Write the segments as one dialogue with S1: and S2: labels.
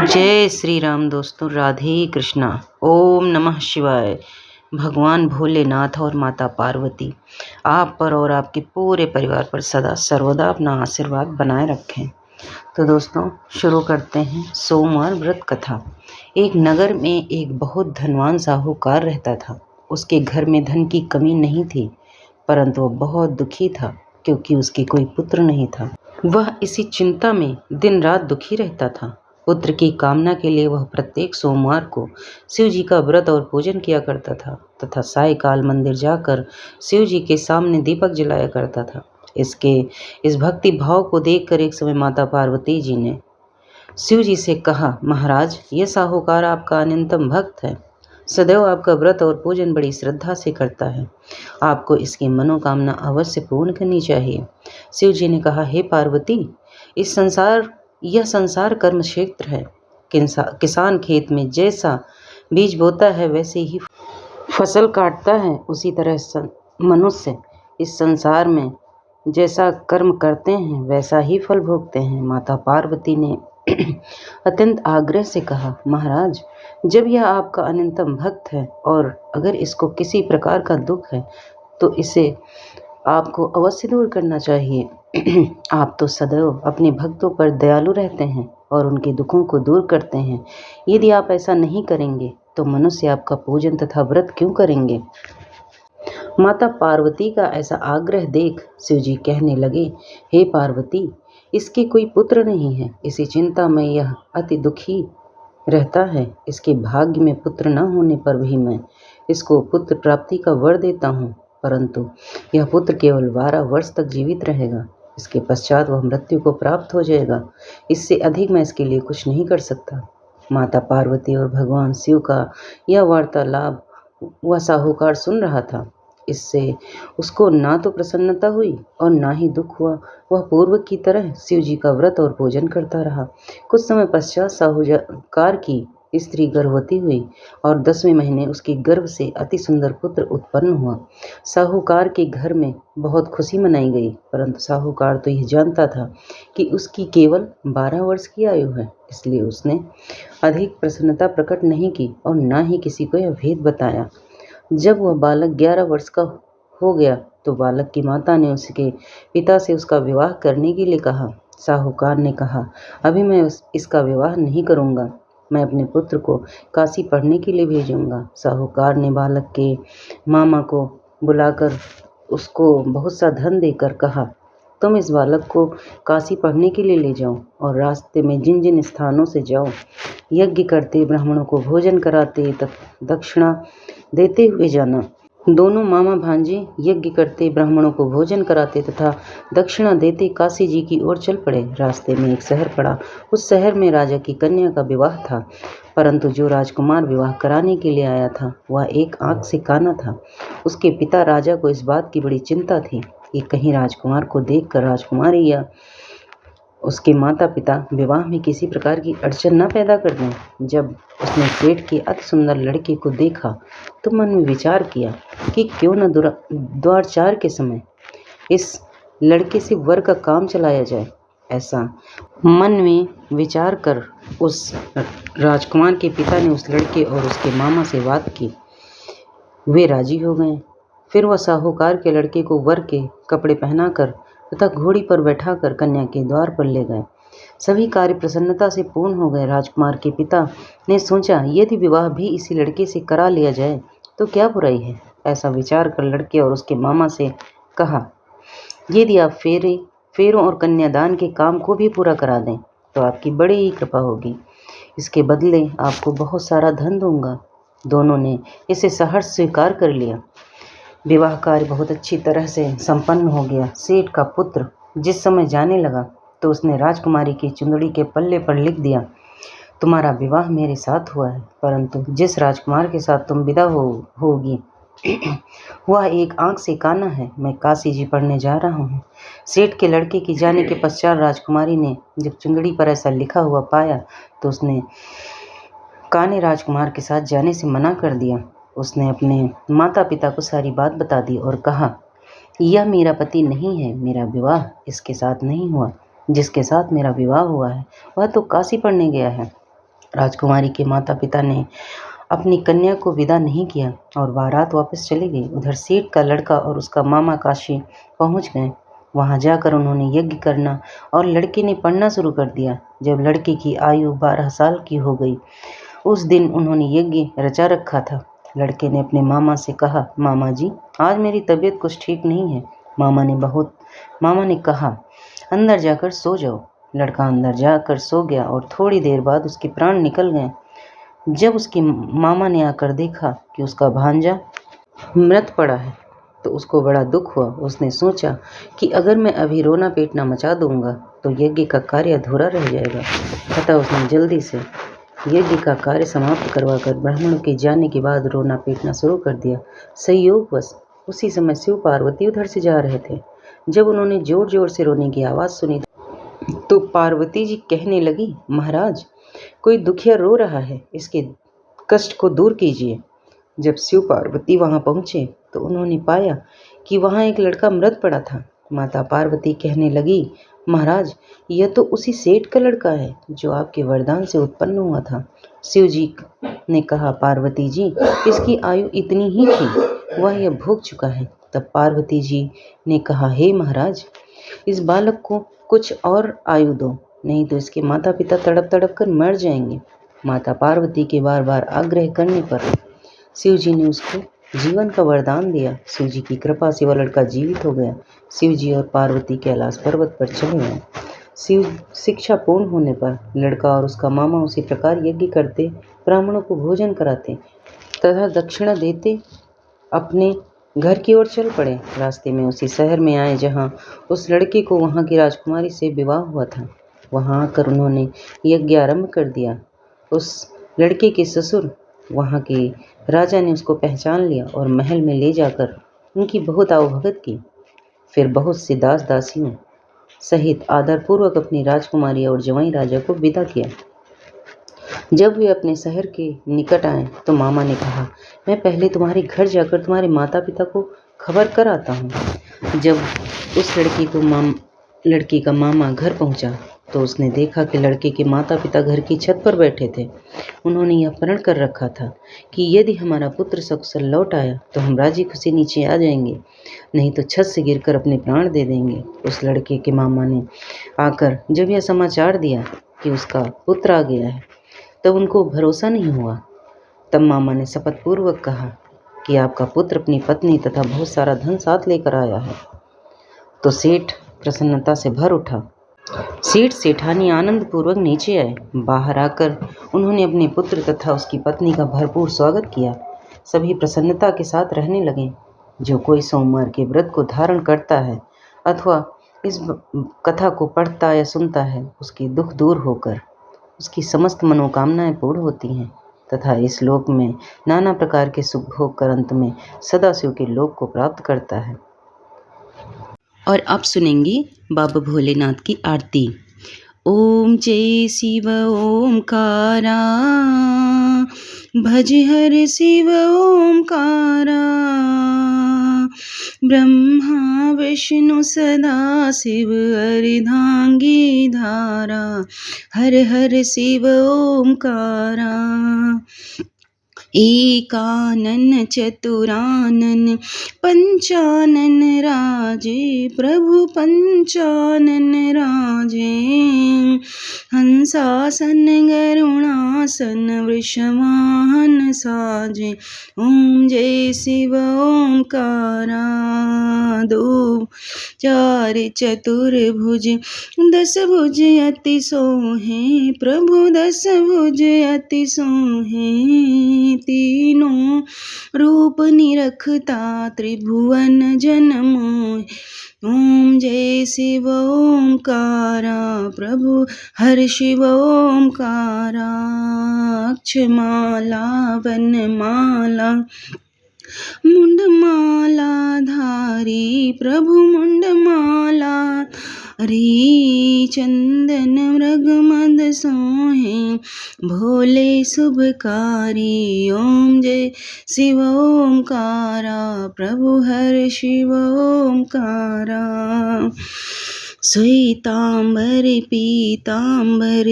S1: जय श्री राम दोस्तों, राधे कृष्णा। ओम नमः शिवाय। भगवान भोलेनाथ और माता पार्वती आप पर और आपके पूरे परिवार पर सदा सर्वदा अपना आशीर्वाद बनाए रखें। तो दोस्तों, शुरू करते हैं सोमवार व्रत कथा। एक नगर में एक बहुत धनवान साहूकार रहता था। उसके घर में धन की कमी नहीं थी, परंतु वह बहुत दुखी था क्योंकि उसके कोई पुत्र नहीं था। वह इसी चिंता में दिन रात दुखी रहता था। पुत्र की कामना के लिए वह प्रत्येक सोमवार को शिव जी का व्रत और पूजन किया करता था तथा सायकाल मंदिर जाकर शिव जी के सामने दीपक जलाया करता था। इस भक्ति भाव को देखकर एक समय माता पार्वती जी ने शिव जी से कहा, महाराज, ये साहूकार आपका अनंतम भक्त है। सदैव आपका व्रत और पूजन बड़ी श्रद्धा से करता है। आपको इसकी मनोकामना अवश्य पूर्ण करनी चाहिए। शिव जी ने कहा, हे पार्वती, यह संसार कर्म क्षेत्र है। किसान खेत में जैसा बीज बोता है वैसे ही फसल काटता है, उसी तरह मनुष्य इस संसार में जैसा कर्म करते हैं वैसा ही फल भोगते हैं। माता पार्वती ने अत्यंत आग्रह से कहा, महाराज, जब यह आपका अनंतम भक्त है और अगर इसको किसी प्रकार का दुख है तो इसे आपको अवश्य दूर करना चाहिए। आप तो सदैव अपने भक्तों पर दयालु रहते हैं और उनके दुखों को दूर करते हैं। यदि आप ऐसा नहीं करेंगे तो मनुष्य आपका पूजन तथा व्रत क्यों करेंगे? माता पार्वती का ऐसा आग्रह देख शिव जी कहने लगे, हे पार्वती, इसके कोई पुत्र नहीं है। इसी चिंता में यह अति दुखी रहता है। इसके भाग्य में पुत्र न होने पर भी मैं इसको पुत्र प्राप्ति का वर देता हूँ, परंतु यह पुत्र केवल 12 वर्ष तक जीवित रहेगा। इसके पश्चात वह मृत्यु को प्राप्त हो जाएगा। इससे अधिक मैं इसके लिए कुछ नहीं कर सकता। माता पार्वती और भगवान शिव का यह वार्तालाप वह साहूकार सुन रहा था। इससे उसको ना तो प्रसन्नता हुई और ना ही दुख हुआ। वह पूर्व की तरह शिव जी का व्रत और पूजन करता रहा। कुछ समय पश्चात साहूकार की स्त्री गर्भवती हुई और 10वें महीने उसके गर्भ से अति सुंदर पुत्र उत्पन्न हुआ। साहूकार के घर में बहुत खुशी मनाई गई, परंतु साहूकार तो यह जानता था कि उसकी केवल 12 वर्ष की आयु है, इसलिए उसने अधिक प्रसन्नता प्रकट नहीं की और न ही किसी को यह भेद बताया। जब वह बालक 11 वर्ष का हो गया तो बालक की माता ने उसके पिता से उसका विवाह करने के लिए कहा। साहूकार ने कहा, अभी मैं इसका विवाह नहीं करूँगा, मैं अपने पुत्र को काशी पढ़ने के लिए भेजूंगा। साहूकार ने बालक के मामा को बुलाकर उसको बहुत सा धन देकर कहा, तुम इस बालक को काशी पढ़ने के लिए ले जाओ और रास्ते में जिन जिन स्थानों से जाओ, यज्ञ करते, ब्राह्मणों को भोजन कराते, दक्षिणा देते हुए जाना। दोनों मामा भांजे यज्ञ करते, ब्राह्मणों को भोजन कराते तथा दक्षिणा देते काशी जी की ओर चल पड़े। रास्ते में एक शहर पड़ा। उस शहर में राजा की कन्या का विवाह था, परंतु जो राजकुमार विवाह कराने के लिए आया था वह एक आंख से काना था। उसके पिता राजा को इस बात की बड़ी चिंता थी कि कहीं राजकुमार को देखकर राजकुमारी या उसके माता पिता विवाह में किसी प्रकार की अड़चन न पैदा कर दें। जब उसने पेट के अति सुंदर लड़के को देखा तो मन में विचार किया कि क्यों न द्वारचार के समय इस लड़के से वर का काम चलाया जाए। ऐसा मन में विचार कर उस राजकुमार के पिता ने उस लड़के और उसके मामा से बात की। वे राजी हो गए। फिर वह साहूकार के लड़के को वर के कपड़े पहनाकर तथा घोड़ी पर बैठाकर कन्या के द्वार पर ले गए। सभी कार्य प्रसन्नता से पूर्ण हो गए। राजकुमार के पिता ने सोचा, यदि विवाह भी इसी लड़के से करा लिया जाए तो क्या बुराई है। ऐसा विचार कर लड़के और उसके मामा से कहा, यदि आप फेरों और कन्यादान के काम को भी पूरा करा दें तो आपकी बड़ी ही कृपा होगी। इसके बदले आपको बहुत सारा धन दूंगा। दोनों ने इसे सहर्ष स्वीकार कर लिया। विवाह कार्य बहुत अच्छी तरह से संपन्न हो गया। सेठ का पुत्र जिस समय जाने लगा तो उसने राजकुमारी की चुंदड़ी के पल्ले पर लिख दिया, तुम्हारा विवाह मेरे साथ हुआ है, परंतु जिस राजकुमार के साथ तुम विदा होगी वह एक आंख से काना है। मैं काशी जी पढ़ने जा रहा हूँ। सेठ के लड़के की जाने के पश्चात राजकुमारी ने जब चुंदड़ी पर ऐसा लिखा हुआ पाया तो उसने काने राजकुमार के साथ जाने से मना कर दिया। उसने अपने माता पिता को सारी बात बता दी और कहा, यह मेरा पति नहीं है, मेरा विवाह इसके साथ नहीं हुआ। जिसके साथ मेरा विवाह हुआ है वह तो काशी पढ़ने गया है। राजकुमारी के माता पिता ने अपनी कन्या को विदा नहीं किया और बारात वापस चली गई। उधर सेठ का लड़का और उसका मामा काशी पहुंच गए। वहां जाकर उन्होंने यज्ञ करना और लड़के ने पढ़ना शुरू कर दिया। जब लड़के की आयु 12 साल की हो गई, उस दिन उन्होंने यज्ञ रचा रखा था। लड़के ने अपने मामा से कहा, मामा जी, आज मेरी तबीयत कुछ ठीक नहीं है। मामा ने कहा, अंदर जाकर सो जाओ। लड़का अंदर जाकर सो गया और थोड़ी देर बाद उसके प्राण निकल गए। जब उसके मामा ने आकर देखा कि उसका भांजा मृत पड़ा है तो उसको बड़ा दुख हुआ। उसने सोचा कि अगर मैं अभी रोना पीटना मचा दूंगा तो यज्ञ का कार्य अधूरा रह जाएगा। अतः उसने जल्दी से यज्ञ का कार्य समाप्त करवाकर ब्राह्मणों के जाने के बाद रोना पीटना शुरू कर दिया। संयोगवश उसी समय शिव पार्वती उधर से जा रहे थे। जब उन्होंने जोर जोर से रोने की आवाज़ सुनी तो पार्वती जी कहने लगी, महाराज, कोई दुखिया रो रहा है, इसके कष्ट को दूर कीजिए। जब शिव पार्वती वहां पहुंचे तो उन्होंने पाया कि वहां एक लड़का मृत पड़ा था। माता पार्वती कहने लगी, महाराज, यह तो उसी सेठ का लड़का है जो आपके वरदान से उत्पन्न हुआ था। शिव जी ने कहा, पार्वती जी, इसकी आयु इतनी ही थी, वह यह भोग चुका है। तब पार्वती जी ने कहा, हे महाराज, इस बालक को कुछ और आयु दो, नहीं तो इसके माता पिता तड़प तड़प कर मर जाएंगे। माता पार्वती के बार बार आग्रह करने पर शिव जी ने उसको जीवन का वरदान दिया। शिव जी की कृपा से वह लड़का जीवित हो गया। शिव जी और पार्वती कैलाश पर्वत पर चले गए। शिव शिक्षा पूर्ण होने पर लड़का और उसका मामा उसी प्रकार यज्ञ करते, ब्राह्मणों को भोजन कराते तथा दक्षिणा देते अपने घर की ओर चल पड़े। रास्ते में उसी शहर में आए जहां उस लड़के को वहां की राजकुमारी से विवाह हुआ था। वहां आकर उन्होंने यज्ञ आरंभ कर दिया। उस लड़के के ससुर वहां के राजा ने उसको पहचान लिया और महल में ले जाकर उनकी बहुत आवभगत की। फिर बहुत से दास दासियों सहित आदरपूर्वक अपनी राजकुमारी और जवाई राजा को विदा किया। जब वे अपने शहर के निकट आए तो मामा ने कहा, मैं पहले तुम्हारे घर जाकर तुम्हारे माता पिता को खबर कर आता हूँ। जब उस लड़की का मामा घर पहुंचा तो उसने देखा कि लड़के के माता पिता घर की छत पर बैठे थे। उन्होंने यह प्रण कर रखा था कि यदि हमारा पुत्र सकुशल लौट आया तो हम राजी खुशी नीचे आ जाएंगे, नहीं तो छत से गिरकर अपने प्राण दे देंगे। उस लड़के के मामा ने आकर जब यह समाचार दिया कि उसका पुत्र आ गया है तब उनको भरोसा नहीं हुआ। तब मामा ने शपथ पूर्वक कहा कि आपका पुत्र अपनी पत्नी तथा बहुत सारा धन साथ लेकर आया है। तो सेठ प्रसन्नता से भर उठा। सेठ सेठानी आनंद पूर्वक नीचे आए। बाहर आकर उन्होंने अपने पुत्र तथा उसकी पत्नी का भरपूर स्वागत किया। सभी प्रसन्नता के साथ रहने लगे। जो कोई सोमवार के व्रत को धारण करता है अथवा इस कथा को पढ़ता या सुनता है, उसकी दुख दूर होकर उसकी समस्त मनोकामनाएं पूर्ण होती हैं तथा इस लोक में नाना प्रकार के सुख भोग कर अंत में सदाशिव के लोक को प्राप्त करता है। और अब सुनेंगे बाबा भोलेनाथ की आरती। ओम जय शिव ओमकारा, भज हर शिव ओमकारा, ब्रह्मा विष्णु सदा शिव अर्धांगी धारा, हर हर शिव ओमकारा। एकानन चतुरानन पंचानन राजे, प्रभु पंचानन राजे, हंसासन गरुणासन वृषवाहन साजे। ओम जय शिव ओमकारा। दो चार चतुर्भुज दस भुज अति सोहे, प्रभु दस भुज अति सोहे, तीनों रूप निरखता त्रिभुवन जन मोहे। ओम जय शिव ओमकारा, प्रभु हर शिव ओमकारा। अक्षमाला वनमाला मुंडमाला धारी, प्रभु मुंडमाला री, चंदन मृगमद सोहे, भोले शुभकारी। ओम जय शिव ओमकारा, प्रभु हर शिव ओमकारा। श्वेतांबर पीतांबर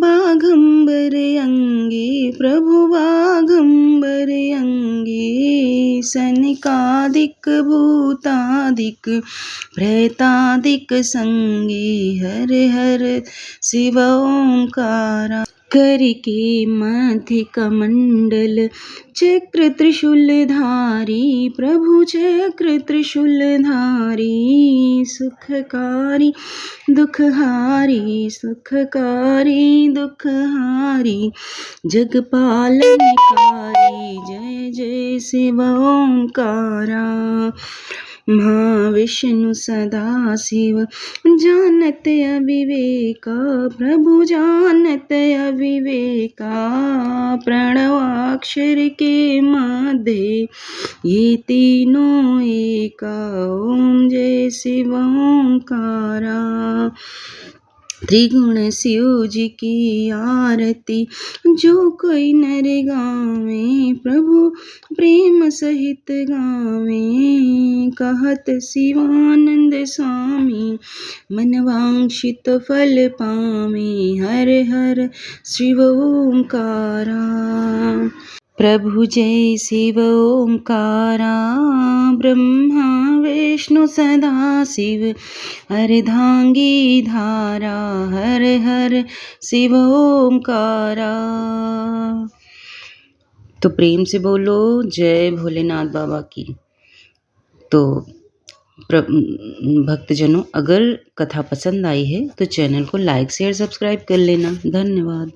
S1: बाघंबर अंगे प्रभु बाघंबर अंगे सनकादिक भूतादिक प्रेतादिक संगे हर हर शिव ओंकारा करके मध्य कमंडल चक्र त्रिशूलधारी प्रभु चक्र त्रिशूलधारी सुखकारी दुखहारी सुखकारी दुखहारी जगपालनकारी जय जय शिव ओंकारा महाविष्णु सदा शिव जानत अविवेका प्रभु जानत अविवेका प्रणवाक्षर के मध्य ये तीनों एका ओम जय शिव ओंकारा त्रिगुण शिव जी की आरती जो कोई नर गावे प्रभु प्रेम सहित गावे कहत शिवानंद स्वामी मन वांछित फल पावे हर हर शिव ओंकारा प्रभु जय शिव ओंकारा ब्रह्मा विष्णु सदा शिव अर्धांगी धारा हर हर शिव ओंकारा। तो प्रेम से बोलो जय भोलेनाथ बाबा की। तो भक्तजनों, अगर कथा पसंद आई है तो चैनल को लाइक शेयर सब्सक्राइब कर लेना। धन्यवाद।